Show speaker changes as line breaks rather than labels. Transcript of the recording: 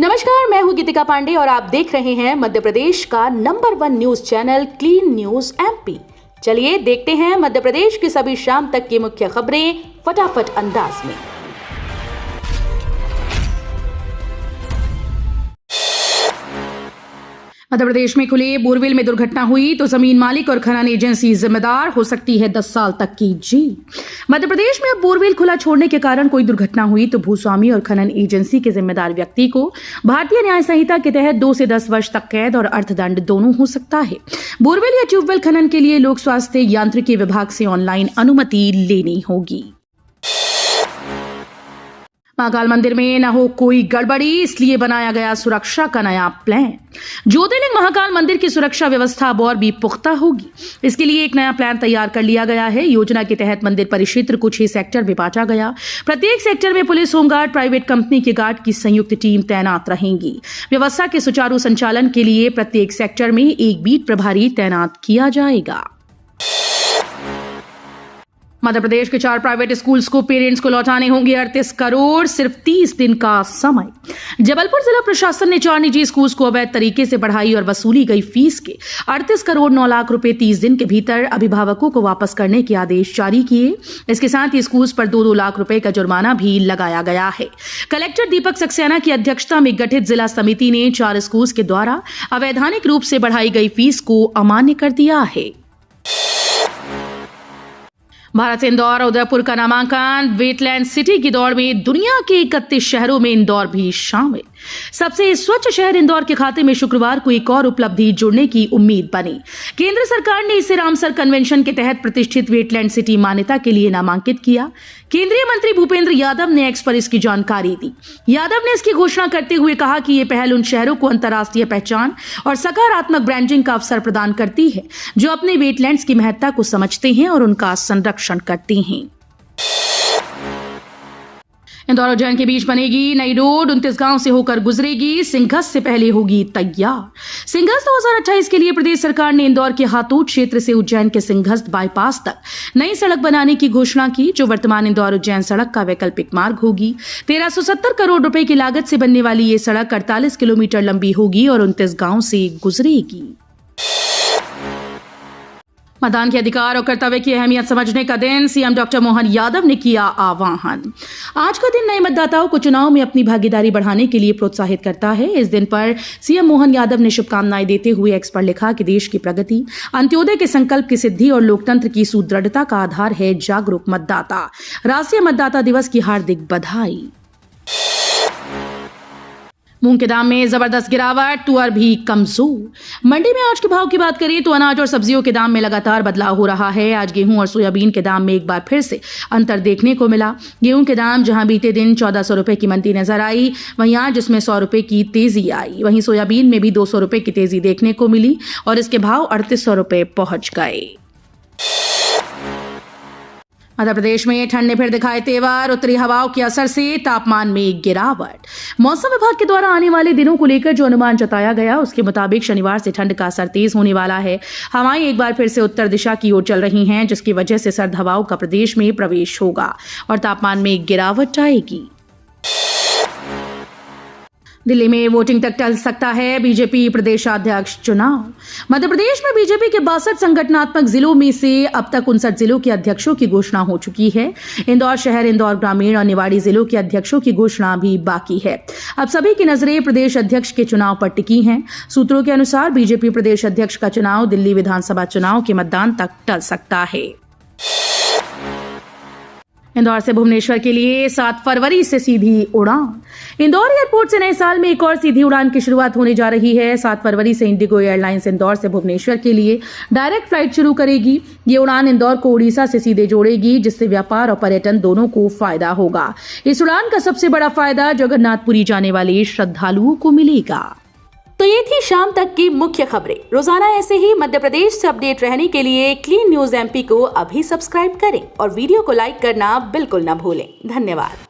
नमस्कार, मैं हूं गीतिका पांडे और आप देख रहे हैं मध्य प्रदेश का number 1 news channel clean news MP. चलिए देखते हैं मध्य प्रदेश की सभी शाम तक की मुख्य खबरें फटाफट अंदाज में। मध्य प्रदेश में खुले बोरवेल में दुर्घटना हुई तो जमीन मालिक और खनन एजेंसी जिम्मेदार, हो सकती है 10 साल तक की जेल। मध्य प्रदेश में अब बोरवेल खुला छोड़ने के कारण कोई दुर्घटना हुई तो भूस्वामी और खनन एजेंसी के जिम्मेदार व्यक्ति को भारतीय न्याय संहिता के तहत 2 से 10 वर्ष तक कैद और अर्थदंड दोनों हो सकता है। बोरवेल या ट्यूबवेल खनन के लिए लोक स्वास्थ्य यांत्रिकी विभाग से ऑनलाइन अनुमति लेनी होगी। महाकाल मंदिर में न हो कोई गड़बड़ी, इसलिए बनाया गया सुरक्षा का नया प्लान। ज्योतिर्लिंग महाकाल मंदिर की सुरक्षा व्यवस्था अब और भी पुख्ता होगी। इसके लिए एक नया प्लान तैयार कर लिया गया है। योजना के तहत मंदिर परिक्षेत्र को 6 सेक्टर में बांटा गया। प्रत्येक सेक्टर में पुलिस, होमगार्ड, प्राइवेट कंपनी के गार्ड की संयुक्त टीम तैनात रहेंगी। व्यवस्था के सुचारू संचालन के लिए प्रत्येक सेक्टर में एक बीट प्रभारी तैनात किया जाएगा। मध्य प्रदेश के 4 प्राइवेट स्कूल्स को पेरेंट्स को लौटाने होंगे 38 करोड़, सिर्फ 30 दिन का समय। जबलपुर जिला प्रशासन ने 4 निजी स्कूल्स को अवैध तरीके से पढ़ाई और वसूली गई फीस के 38 करोड़ 9 लाख रुपए 30 दिन के भीतर अभिभावकों को वापस करने के आदेश जारी किए। इसके साथ ही स्कूल्स पर 2-2 लाख रुपए का जुर्माना भी लगाया गया है। कलेक्टर दीपक सक्सेना की अध्यक्षता में गठित जिला समिति ने 4 स्कूल्स के द्वारा अवैधानिक रूप से बढ़ाई गई फीस को अमान्य कर दिया है। भारत से इंदौर, उदयपुर का नामांकन। वेटलैंड सिटी की दौड़ में दुनिया के 31 शहरों में इंदौर भी शामिल। सबसे स्वच्छ शहर इंदौर के खाते में शुक्रवार को एक और उपलब्धि जुड़ने की उम्मीद बनी। केंद्र सरकार ने इसे रामसर कन्वेंशन के तहत प्रतिष्ठित वेटलैंड सिटी मान्यता के लिए नामांकित किया। केंद्रीय मंत्री भूपेंद्र यादव ने एक्स पर इसकी जानकारी दी। यादव ने इसकी घोषणा करते हुए कहा कि यह पहल उन शहरों को अंतर्राष्ट्रीय पहचान और सकारात्मक ब्रांडिंग का अवसर प्रदान करती है जो अपने वेटलैंड्स की महत्ता को समझते हैं और उनका संरक्षण करते हैं। इंदौर और उज्जैन के बीच बनेगी नई रोड, 29 गांव से होकर गुजरेगी। सिंघस से पहले होगी तैयार। सिंघस 2028 के लिए प्रदेश सरकार ने इंदौर के हातोट क्षेत्र से उज्जैन के सिंघस बाईपास तक नई सड़क बनाने की घोषणा की, जो वर्तमान इंदौर उज्जैन सड़क का वैकल्पिक मार्ग होगी। 1370 करोड़ रुपए की लागत से बनने वाली ये सड़क 48 किलोमीटर लंबी होगी और 29 गांव से गुजरेगी। मतदान के अधिकार और कर्तव्य की अहमियत समझने का दिन, सीएम डॉक्टर मोहन यादव ने किया आह्वान। आज का दिन नए मतदाताओं को चुनाव में अपनी भागीदारी बढ़ाने के लिए प्रोत्साहित करता है। इस दिन पर सीएम मोहन यादव ने शुभकामनाएं देते हुए एक्स पर लिखा कि देश की प्रगति, अंत्योदय के संकल्प की सिद्धि और लोकतंत्र की सुदृढ़ता का आधार है जागरूक मतदाता। राष्ट्रीय मतदाता दिवस की हार्दिक बधाई। मूंग के दाम में जबरदस्त गिरावट, तुअर भी कमजोर। मंडी में आज के भाव की बात करें तो अनाज और सब्जियों के दाम में लगातार बदलाव हो रहा है। आज गेहूं और सोयाबीन के दाम में एक बार फिर से अंतर देखने को मिला। गेहूं के दाम जहां बीते दिन 1400 रुपए की मंदी नजर आई, वहीं आज इसमें 100 रुपए की तेजी आई। वहीं सोयाबीन में भी 200 रुपए की तेजी देखने को मिली और इसके भाव 3800 रुपए पहुंच गए। मध्य प्रदेश में ठंड ने फिर दिखाए तेवर। उत्तरी हवाओं के असर से तापमान में गिरावट। मौसम विभाग के द्वारा आने वाले दिनों को लेकर जो अनुमान जताया गया, उसके मुताबिक शनिवार से ठंड का असर तेज होने वाला है। हवाएं एक बार फिर से उत्तर दिशा की ओर चल रही हैं, जिसकी वजह से सर्द हवाओं का प्रदेश में प्रवेश होगा और तापमान में गिरावट आएगी। दिल्ली में वोटिंग तक टल सकता है बीजेपी प्रदेशाध्यक्ष चुनाव। मध्य प्रदेश में बीजेपी के 62 संगठनात्मक जिलों में से अब तक 59 जिलों के अध्यक्षों की घोषणा हो चुकी है। इंदौर शहर, इंदौर ग्रामीण और निवाड़ी जिलों के अध्यक्षों की घोषणा भी बाकी है। अब सभी की नजरें प्रदेश अध्यक्ष के चुनाव पर टिकी हैं। सूत्रों के अनुसार बीजेपी प्रदेश अध्यक्ष का चुनाव दिल्ली विधानसभा चुनाव के मतदान तक टल सकता है। इंदौर से भुवनेश्वर के लिए 7 फरवरी से सीधी उड़ान। इंदौर एयरपोर्ट से नए साल में एक और सीधी उड़ान की शुरुआत होने जा रही है। 7 फरवरी से इंडिगो एयरलाइंस इंदौर से भुवनेश्वर के लिए डायरेक्ट फ्लाइट शुरू करेगी। ये उड़ान इंदौर को उड़ीसा से सीधे जोड़ेगी, जिससे व्यापार और पर्यटन दोनों को फायदा होगा। इस उड़ान का सबसे बड़ा फायदा जगन्नाथपुरी जाने वाले श्रद्धालुओं को मिलेगा। तो ये थी शाम तक की मुख्य खबरें। रोजाना ऐसे ही मध्य प्रदेश से अपडेट रहने के लिए क्लीन न्यूज एमपी को अभी सब्सक्राइब करें और वीडियो को लाइक करना बिल्कुल न भूलें। धन्यवाद।